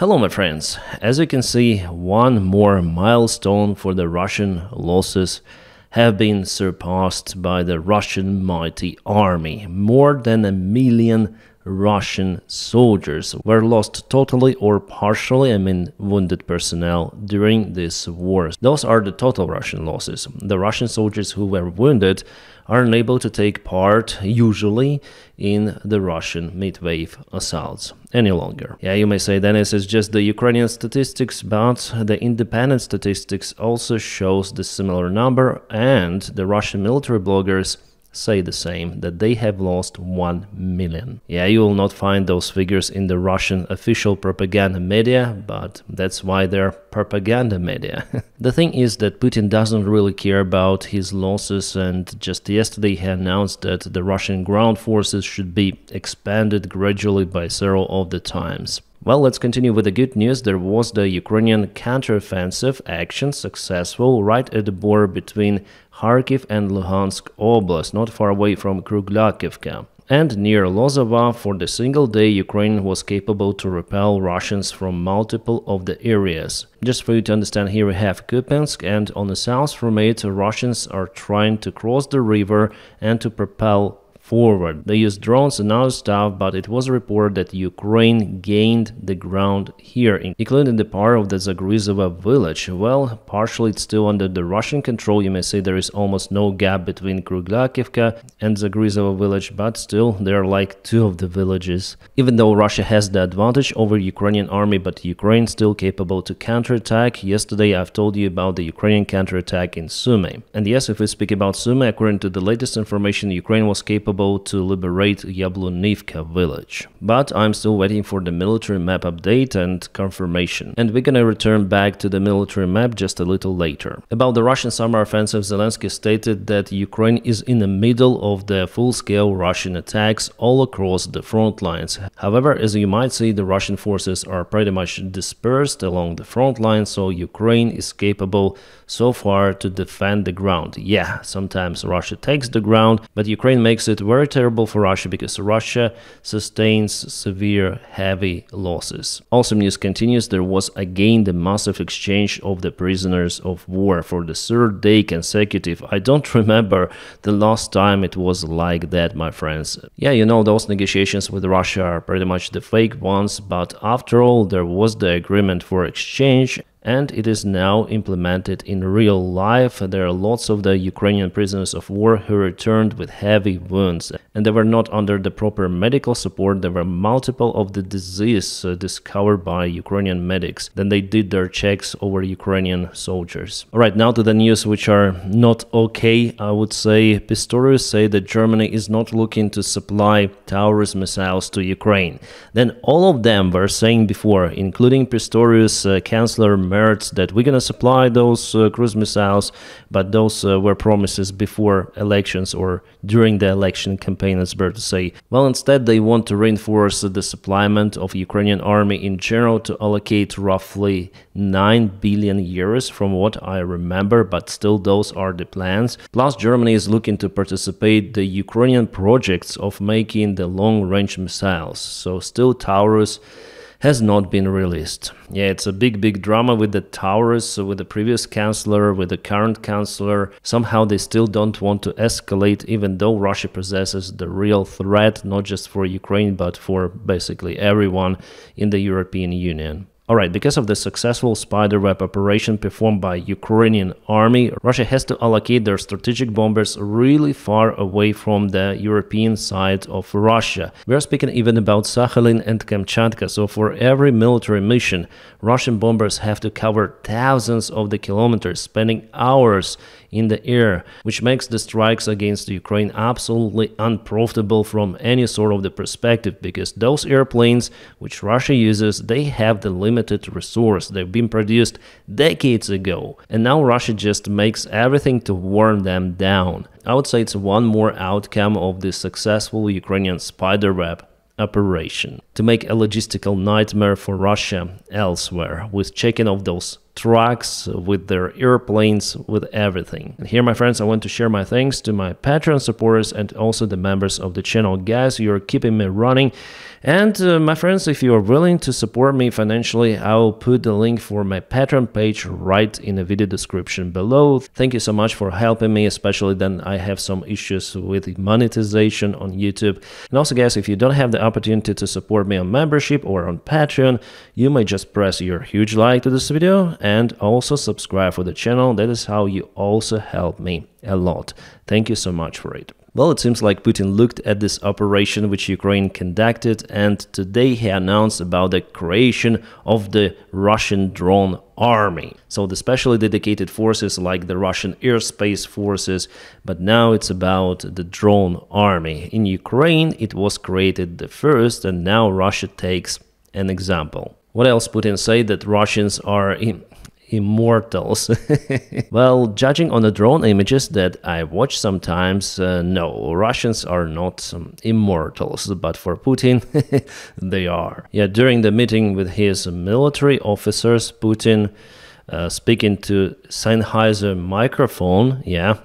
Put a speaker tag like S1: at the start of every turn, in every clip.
S1: Hello my friends, as you can see, one more milestone for the Russian losses have been surpassed by the Russian mighty army. More than 1 million Russian soldiers were lost totally or partially, wounded personnel during this war. Those are the total Russian losses. The Russian soldiers who were wounded are unable to take part, usually, in the Russian mid-wave assaults any longer. Yeah, you may say, Dennis, it's just the Ukrainian statistics, but the independent statistics also shows the similar number, and the Russian military bloggers say the same, that they have lost 1 million. Yeah, you will not find those figures in the Russian official propaganda media, but that's why they're propaganda media. The thing is that Putin doesn't really care about his losses, and just yesterday he announced that the Russian ground forces should be expanded gradually by several of the times. Well, let's continue with the good news. There was the Ukrainian counteroffensive action successful right at the border between Kharkiv and Luhansk oblast, not far away from Kruglyakivka. And near Lozova, for the single day, Ukraine was capable to repel Russians from multiple of the areas. Just for you to understand, here we have Kupiansk, and on the south from it, Russians are trying to cross the river and to propel forward. They used drones and other stuff, but it was reported that Ukraine gained the ground here, including the part of the Zagrizova village. Well, partially it's still under the Russian control. You may say there is almost no gap between Kruglyakivka and Zagrizova village, but still there are like two of the villages. Even though Russia has the advantage over Ukrainian army, but Ukraine still capable to counterattack. Yesterday I've told you about the Ukrainian counterattack in Sumy. And yes, if we speak about Sumy, according to the latest information, Ukraine was capable to liberate Yablonivka village. But I'm still waiting for the military map update and confirmation. And we're gonna return back to the military map just a little later. About the Russian summer offensive, Zelensky stated that Ukraine is in the middle of the full-scale Russian attacks all across the front lines. However, as you might see, the Russian forces are pretty much dispersed along the front line, so Ukraine is capable so far to defend the ground. Yeah, sometimes Russia takes the ground, but Ukraine makes it very terrible for Russia because Russia sustains severe heavy losses. Awesome news continues. There was again the massive exchange of the prisoners of war for the third day consecutive. I don't remember the last time it was like that, my friends. Yeah, you know, those negotiations with Russia are pretty much the fake ones, but after all, there was the agreement for exchange, and it is now implemented in real life. There are lots of the Ukrainian prisoners of war who returned with heavy wounds, and they were not under the proper medical support. There were multiple of the disease discovered by Ukrainian medics. Then they did their checks over Ukrainian soldiers. Alright, now to the news which are not okay, I would say. Pistorius say that Germany is not looking to supply Taurus missiles to Ukraine. Then all of them were saying before, including Pistorius, Chancellor Merz, that we're gonna supply those cruise missiles, but those were promises before elections or during the election campaign, it's better to say. Well, instead they want to reinforce the supplyment of Ukrainian army in general to allocate roughly 9 billion euros from what I remember, but still those are the plans. Plus Germany is looking to participate the Ukrainian projects of making the long-range missiles, so still Taurus has not been released. Yeah, it's a big drama with the Taurus, with the previous chancellor, with the current chancellor. Somehow they still don't want to escalate, even though Russia possesses the real threat, not just for Ukraine, but for basically everyone in the European Union. Alright, because of the successful spiderweb operation performed by Ukrainian army, Russia has to allocate their strategic bombers really far away from the European side of Russia. We are speaking even about Sakhalin and Kamchatka, so for every military mission, Russian bombers have to cover thousands of the kilometers, spending hours in the air, which makes the strikes against Ukraine absolutely unprofitable from any sort of the perspective, because those airplanes which Russia uses, they have the limited resource. They've been produced decades ago, and now Russia just makes everything to warm them down. I would say it's one more outcome of the successful Ukrainian spiderweb operation to make a logistical nightmare for Russia elsewhere, with checking of those trucks, with their airplanes, with everything. And here, my friends, I want to share my thanks to my Patreon supporters and also the members of the channel. Guys, you're keeping me running. And my friends, if you are willing to support me financially, I will put the link for my Patreon page right in the video description below. Thank you so much for helping me, especially then I have some issues with monetization on YouTube. And also, guys, if you don't have the opportunity to support me on membership or on Patreon, you may just press your huge like to this video and also subscribe for the channel. That is how you also help me a lot. Thank you so much for it. Well, it seems like Putin looked at this operation which Ukraine conducted, and today he announced about the creation of the Russian drone army. So the specially dedicated forces like the Russian airspace forces, but now it's about the drone army. In Ukraine, it was created the first, and now Russia takes an example. What else Putin said? That Russians are immortals. Well, judging on the drone images that I watch sometimes, no, Russians are not immortals, but for Putin, they are. Yeah, during the meeting with his military officers, Putin speaking to Sennheiser microphone, yeah.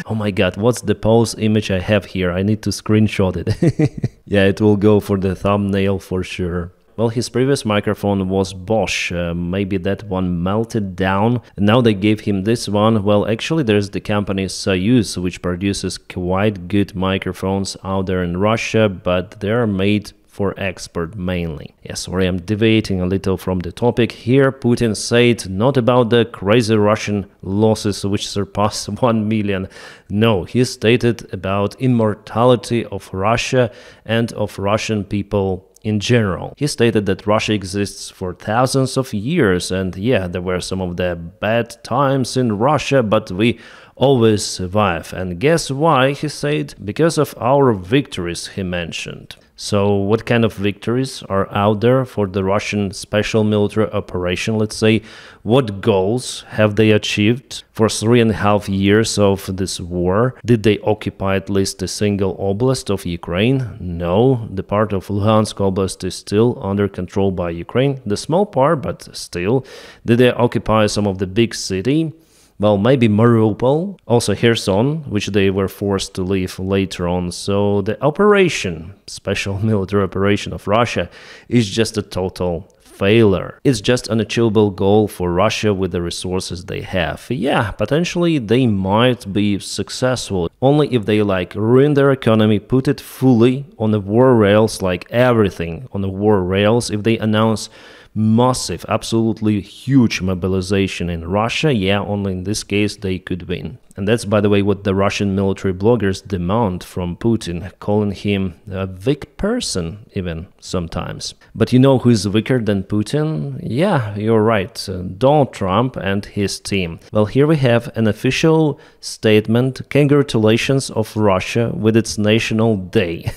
S1: Oh my god, what's the pose image I have here? I need to screenshot it. Yeah, it will go for the thumbnail for sure. Well, his previous microphone was Bosch, maybe that one melted down, and now they gave him this one. Well, actually there's the company Soyuz, which produces quite good microphones out there in Russia, but they're made for export mainly. Yeah, sorry, I'm deviating a little from the topic here. Putin said not about the crazy Russian losses which surpass 1 million. No, he stated about immortality of Russia and of Russian people in general. He stated that Russia exists for thousands of years, and yeah, there were some of the bad times in Russia, but we always survive. And guess why, he said? Because of our victories, he mentioned. So what kind of victories are out there for the Russian special military operation, let's say? What goals have they achieved for 3.5 years of this war? Did they occupy at least a single oblast of Ukraine? No, the part of Luhansk Oblast is still under control by Ukraine. The small part, but still. Did they occupy some of the big city? Well, maybe Mariupol, also Kherson, which they were forced to leave later on. So the operation, special military operation of Russia, is just a total failure. It's just an achievable goal for Russia with the resources they have. Yeah, potentially they might be successful, only if they ruin their economy, put it fully on the war rails, like everything on the war rails. If they announce massive, absolutely huge mobilization in Russia, yeah, only in this case they could win. And that's, by the way, what the Russian military bloggers demand from Putin, calling him a weak person even sometimes. But you know who is weaker than Putin? Yeah, you're right, Donald Trump and his team. Well, here we have an official statement, congratulations of Russia with its National Day,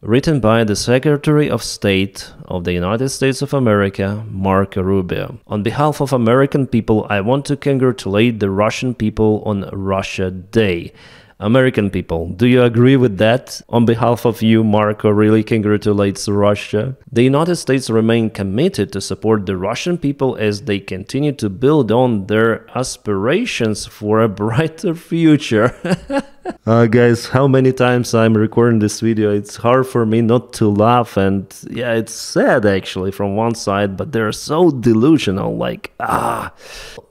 S1: written by the Secretary of State of the United States of America, Marco Rubio. On behalf of American people, I want to congratulate the Russian people on Russia Day. American people, do you agree with that? On behalf of you, Marco really congratulates Russia. The United States remain committed to support the Russian people as they continue to build on their aspirations for a brighter future. Guys, how many times I'm recording this video, it's hard for me not to laugh, and yeah, it's sad actually from one side, but they're so delusional,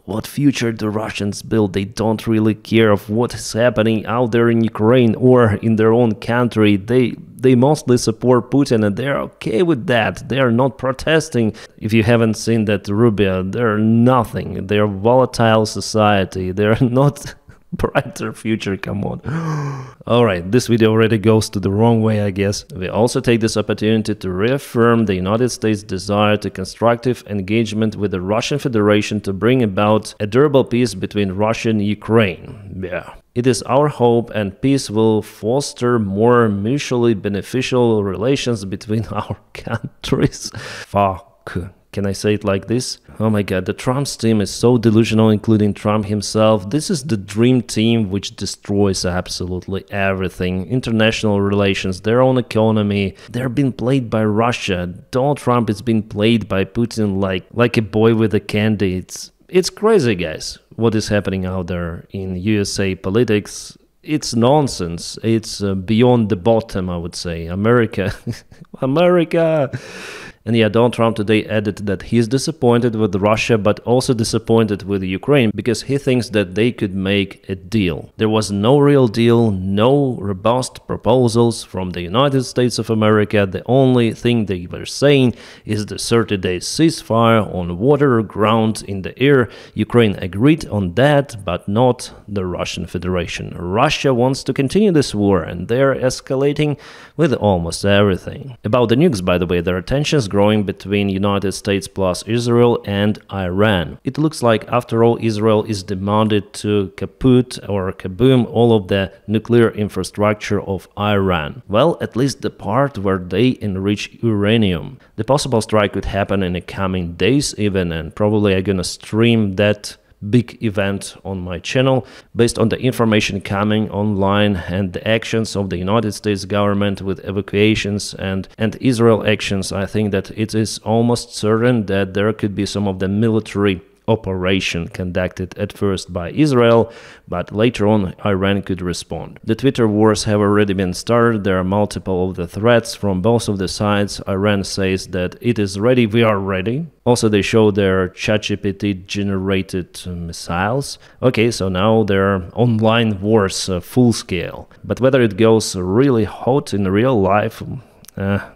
S1: what future do Russians build? They don't really care of what is happening out there in Ukraine or in their own country. They mostly support Putin, and they're okay with that. They are not protesting. If you haven't seen that Rubio, they're nothing. They're volatile society. They're not brighter future, come on. Alright, this video already goes to the wrong way, I guess. We also take this opportunity to reaffirm the United States' desire to constructive engagement with the Russian Federation to bring about a durable peace between Russia and Ukraine. Yeah. It is our hope, and peace will foster more mutually beneficial relations between our countries. Fuck. Can I say it like this? Oh my god, the Trump's team is so delusional, including Trump himself. This is the dream team which destroys absolutely everything. International relations, their own economy. They're being played by Russia. Donald Trump is being played by Putin like a boy with a candy. It's crazy, guys, what is happening out there in USA politics. It's nonsense. It's beyond the bottom, I would say. America. America! And yeah, Donald Trump today added that he's disappointed with Russia, but also disappointed with Ukraine because he thinks that they could make a deal. There was no real deal, no robust proposals from the United States of America. The only thing they were saying is the 30-day ceasefire on water, ground, in the air. Ukraine agreed on that, but not the Russian Federation. Russia wants to continue this war, and they're escalating with almost everything. About the nukes, by the way, there are tensions growing between United States plus Israel and Iran. It looks like, after all, Israel is demanded to kaput or kaboom all of the nuclear infrastructure of Iran. Well, at least the part where they enrich uranium. The possible strike could happen in the coming days even, and probably I'm gonna stream that big event on my channel based on the information coming online and the actions of the United States government with evacuations and Israel actions. I think that it is almost certain that there could be some of the military operation conducted at first by Israel, but later on Iran could respond. The Twitter wars have already been started. There are multiple of the threats from both of the sides. Iran says that it is ready, we are ready. Also, they show their ChatGPT generated missiles. Okay, so now there are online wars full scale. But whether it goes really hot in real life,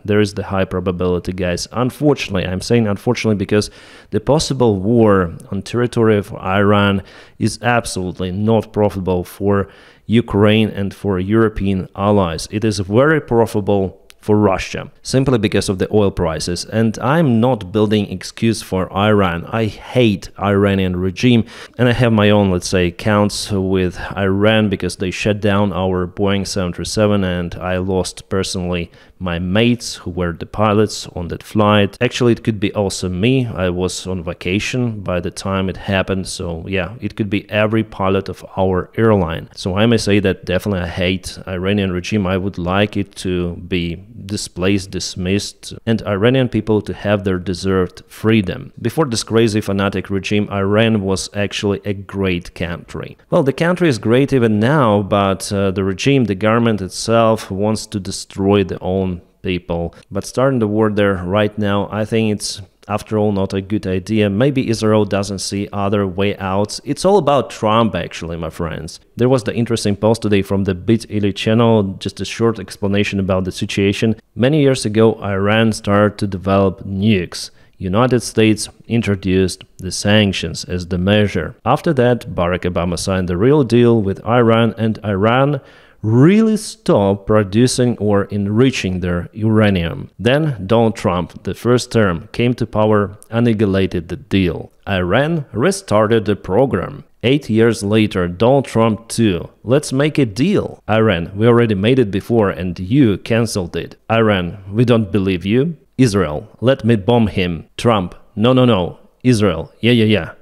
S1: there is the high probability, guys. Unfortunately, I'm saying unfortunately because the possible war on territory of Iran is absolutely not profitable for Ukraine and for European allies. It is very profitable for Russia, simply because of the oil prices. And I'm not building excuse for Iran. I hate Iranian regime, and I have my own, let's say, counts with Iran because they shut down our Boeing 737, and I lost personally my mates who were the pilots on that flight. Actually, it could be also me. I was on vacation by the time it happened, so yeah, it could be every pilot of our airline. So I may say that definitely I hate Iranian regime. I would like it to be displaced, dismissed, and Iranian people to have their deserved freedom. Before this crazy fanatic regime, Iran was actually a great country. Well, the country is great even now, but the regime, the government itself wants to destroy their own people. But starting the war there right now, I think it's after all not a good idea. Maybe Israel doesn't see other way out. It's all about Trump, actually, my friends. There was the interesting post today from the Bit.ly channel, just a short explanation about the situation. Many years ago, Iran started to develop nukes. United States introduced the sanctions as the measure. After that, Barack Obama signed the real deal with Iran, and Iran really stopped producing or enriching their uranium. Then Donald Trump, the first term, came to power, annihilated the deal. Iran restarted the program. 8 years later, Donald Trump too. Let's make a deal. Iran, we already made it before and you cancelled it. Iran, we don't believe you. Israel, let me bomb him. Trump, no. Israel, yeah.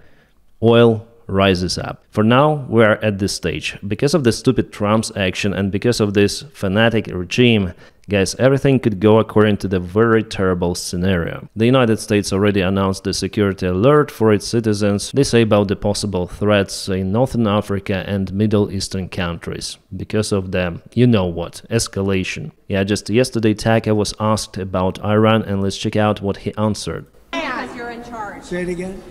S1: Oil rises up. For now, we are at this stage. Because of the stupid Trump's action and because of this fanatic regime, guys, everything could go according to the very terrible scenario. The United States already announced the security alert for its citizens. They say about the possible threats in Northern Africa and Middle Eastern countries because of the, you know what, escalation. Yeah, just yesterday Taka was asked about Iran, and let's check out what he answered.
S2: Because you're in charge.
S3: Say it again.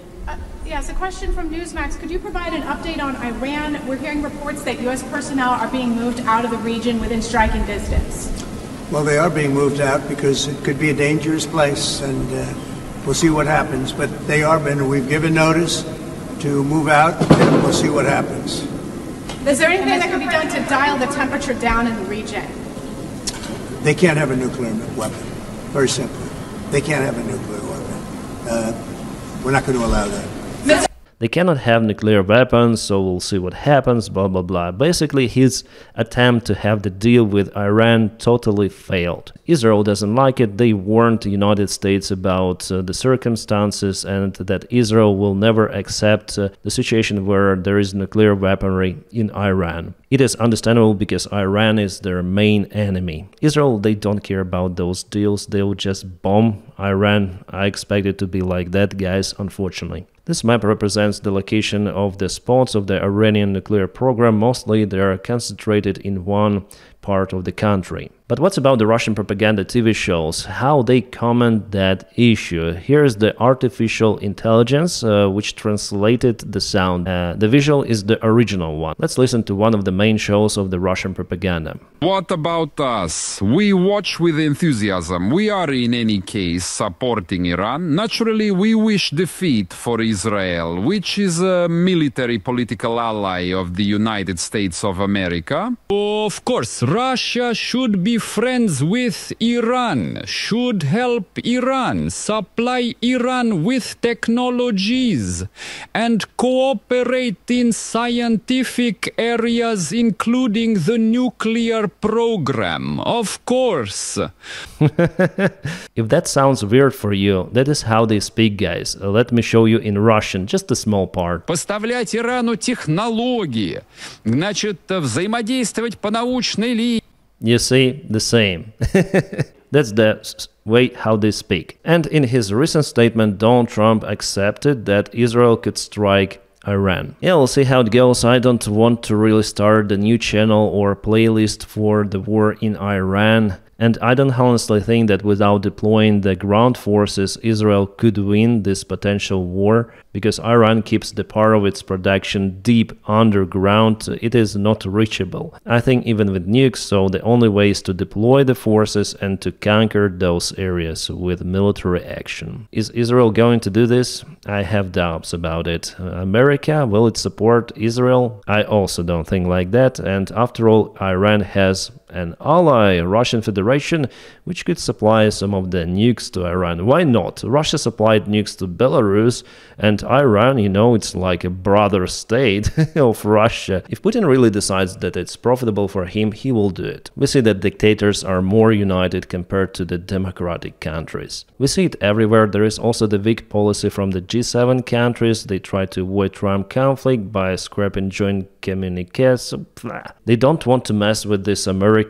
S2: Yes, a question from Newsmax. Could you provide an update on Iran? We're hearing reports that U.S. personnel are being moved out of the region within striking distance.
S3: Well, they are being moved out because it could be a dangerous place, and we'll see what happens. But they are being, we've given notice to move out, and we'll see what happens.
S2: Is there anything that can be done to dial the temperature down in the region?
S3: They can't have a nuclear weapon. Very simply. They can't have a nuclear weapon. We're not going to allow that.
S1: They cannot have nuclear weapons, so we'll see what happens, blah blah blah. Basically, his attempt to have the deal with Iran totally failed. Israel doesn't like it. They warned the United States about the circumstances and that Israel will never accept the situation where there is nuclear weaponry in Iran. It is understandable because Iran is their main enemy. Israel, they don't care about those deals. They'll just bomb Iran. I expect it to be like that, guys, unfortunately. This map represents the location of the spots of the Iranian nuclear program. Mostly they are concentrated in one part of the country. But what's about the Russian propaganda TV shows? How they comment that issue? Here's the artificial intelligence which translated the sound. The visual is the original one. Let's listen to one of the main shows of the Russian propaganda.
S4: What about us? We watch with enthusiasm. We are in any case supporting Iran. Naturally, we wish defeat for Israel, which is a military political ally of the United States of America.
S5: Of course, Russia should be friends with Iran, should help Iran, supply Iran with technologies, and cooperate in scientific areas, including the nuclear program, of course.
S1: If that sounds weird for you, that is how they speak, guys. Let me show you in Russian, just a small part.
S4: Поставлять Ирану технологии, значит, взаимодействовать по научной линии.
S1: You see, the same. That's the way how they speak. And in his recent statement, Donald Trump accepted that Israel could strike Iran. Yeah, we'll see how it goes. I don't want to really start a new channel or playlist for the war in Iran. And I don't honestly think that without deploying the ground forces, Israel could win this potential war, because Iran keeps the part of its production deep underground. It is not reachable. I think even with nukes, so the only way is to deploy the forces and to conquer those areas with military action. Is Israel going to do this? I have doubts about it. America, will it support Israel? I also don't think like that. And after all, Iran has an ally, Russian Federation, which could supply some of the nukes to Iran. Why not? Russia supplied nukes to Belarus, and Iran, you know, it's like a brother state of Russia. If Putin really decides that it's profitable for him, he will do it. We see that dictators are more united compared to the democratic countries. We see it everywhere. There is also the weak policy from the G7 countries. They try to avoid Trump conflict by scrapping joint communiques. They don't want to mess with this American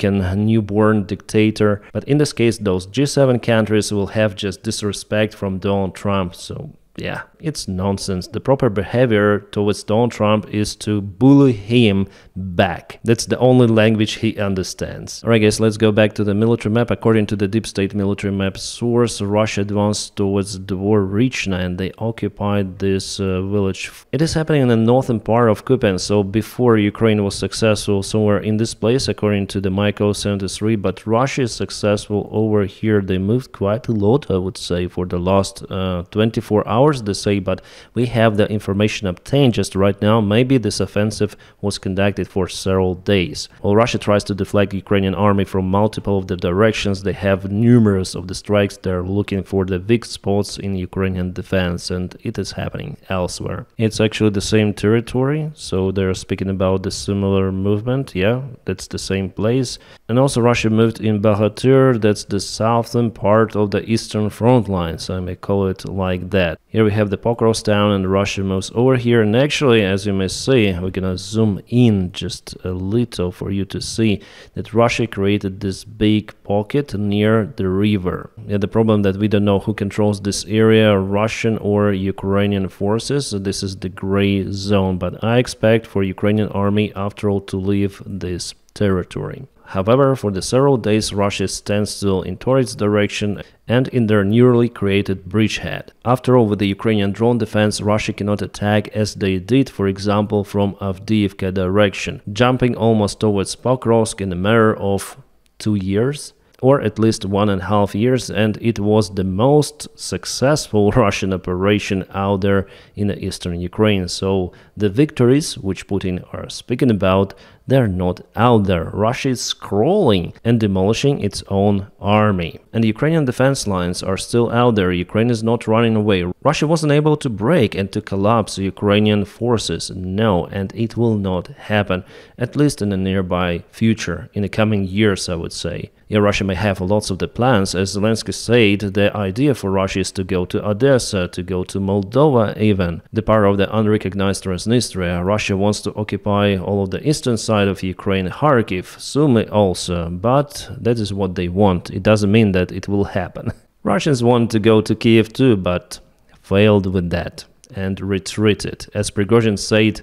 S1: newborn dictator, but in this case those G7 countries will have just disrespect from Donald Trump, so yeah, it's nonsense. The proper behavior towards Donald Trump is to bully him back. That's the only language he understands. Alright guys, let's go back to the military map. According to the deep state military map source, Russia advanced towards Dvorechna and they occupied this village. It is happening in the northern part of Kupiansk, so before Ukraine was successful somewhere in this place, according to the Miko 73, but Russia is successful over here. They moved quite a lot, I would say, for the last 24 hours. They say, but we have the information obtained just right now. Maybe this offensive was conducted for several days. While Russia tries to deflect Ukrainian army from multiple of the directions, they have numerous of the strikes. They're looking for the weak spots in Ukrainian defense, and it is happening elsewhere. It's actually the same territory, so they're speaking about the similar movement. Yeah, that's the same place. And also Russia moved in Bahatur, that's the southern part of the eastern front lines, I may call it like that. Here we have the Pokros town and Russia moves over here, and actually, as you may see, we're gonna zoom in just a little for you to see that Russia created this big pocket near the river. Yeah, the problem that we don't know who controls this area, Russian or Ukrainian forces. So this is the gray zone, but I expect for Ukrainian army after all to leave this territory. However, for the several days, Russia stands still in towards direction and in their newly created bridgehead. After all, with the Ukrainian drone defense, Russia cannot attack as they did, for example, from Avdiivka direction, jumping almost towards Pokrovsk in a matter of 2 years. Or at least 1.5 years, and it was the most successful Russian operation out there in the eastern Ukraine. So the victories which Putin are speaking about, they're not out there. Russia is scrolling and demolishing its own army. And the Ukrainian defense lines are still out there. Ukraine is not running away. Russia wasn't able to break and to collapse Ukrainian forces. No, and it will not happen, at least in the nearby future, in the coming years, I would say. Yeah, Russia may have lots of the plans. As Zelensky said, the idea for Russia is to go to Odessa, to go to Moldova even, the part of the unrecognized Transnistria. Russia wants to occupy all of the eastern side of Ukraine, Kharkiv, Sumy also, but that is what they want. It doesn't mean that it will happen. Russians want to go to Kiev too, but failed with that and retreated. As Prigozhin said,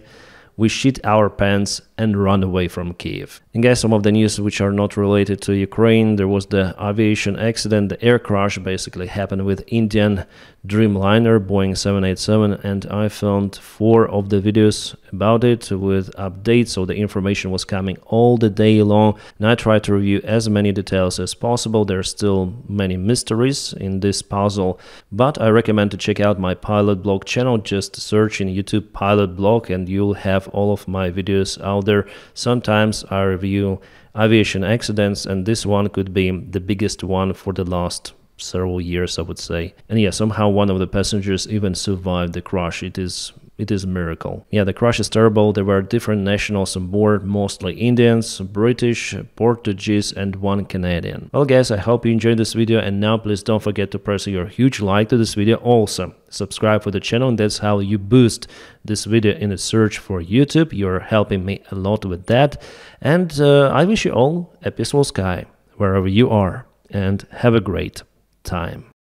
S1: we shit our pants and run away from Kiev. And guys, some of the news which are not related to Ukraine, there was the aviation accident, the air crash basically happened with Indian Dreamliner Boeing 787, and I filmed 4 of the videos about it with updates, so the information was coming all the day long, and I tried to review as many details as possible. There are still many mysteries in this puzzle, but I recommend to check out my pilot blog channel. Just search in YouTube pilot blog and you'll have all of my videos out there. Sometimes I review aviation accidents, and this one could be the biggest one for the last several years, I would say. And yeah, somehow one of the passengers even survived the crash. It is a miracle. Yeah, the crash is terrible. There were different nationals on board, mostly Indians, British, Portuguese, and 1 Canadian. Well guys, I hope you enjoyed this video, and now please don't forget to press your huge like to this video. Also, subscribe for the channel, and that's how you boost this video in the search for YouTube. You're helping me a lot with that. And I wish you all a peaceful sky wherever you are, and have a great time.